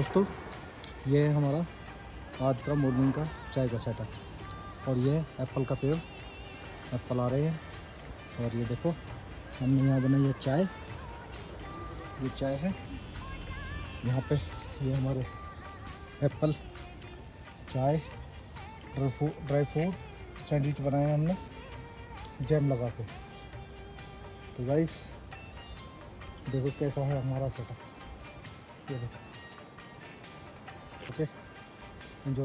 दोस्तों ये है हमारा आज का मॉर्निंग का चाय का सेटअप। और ये है एप्पल का पेड़, एप्पल आ रहे हैं। और ये देखो हमने यहाँ बनाई है चाय। ये चाय है यहाँ पे। ये हमारे एप्पल चाय ड्राई फ्रूट सैंडविच बनाए हैं हमने जैम लगा के। तो गाइस देखो कैसा है हमारा सेटअप। ये देखो। Okay, enjoy.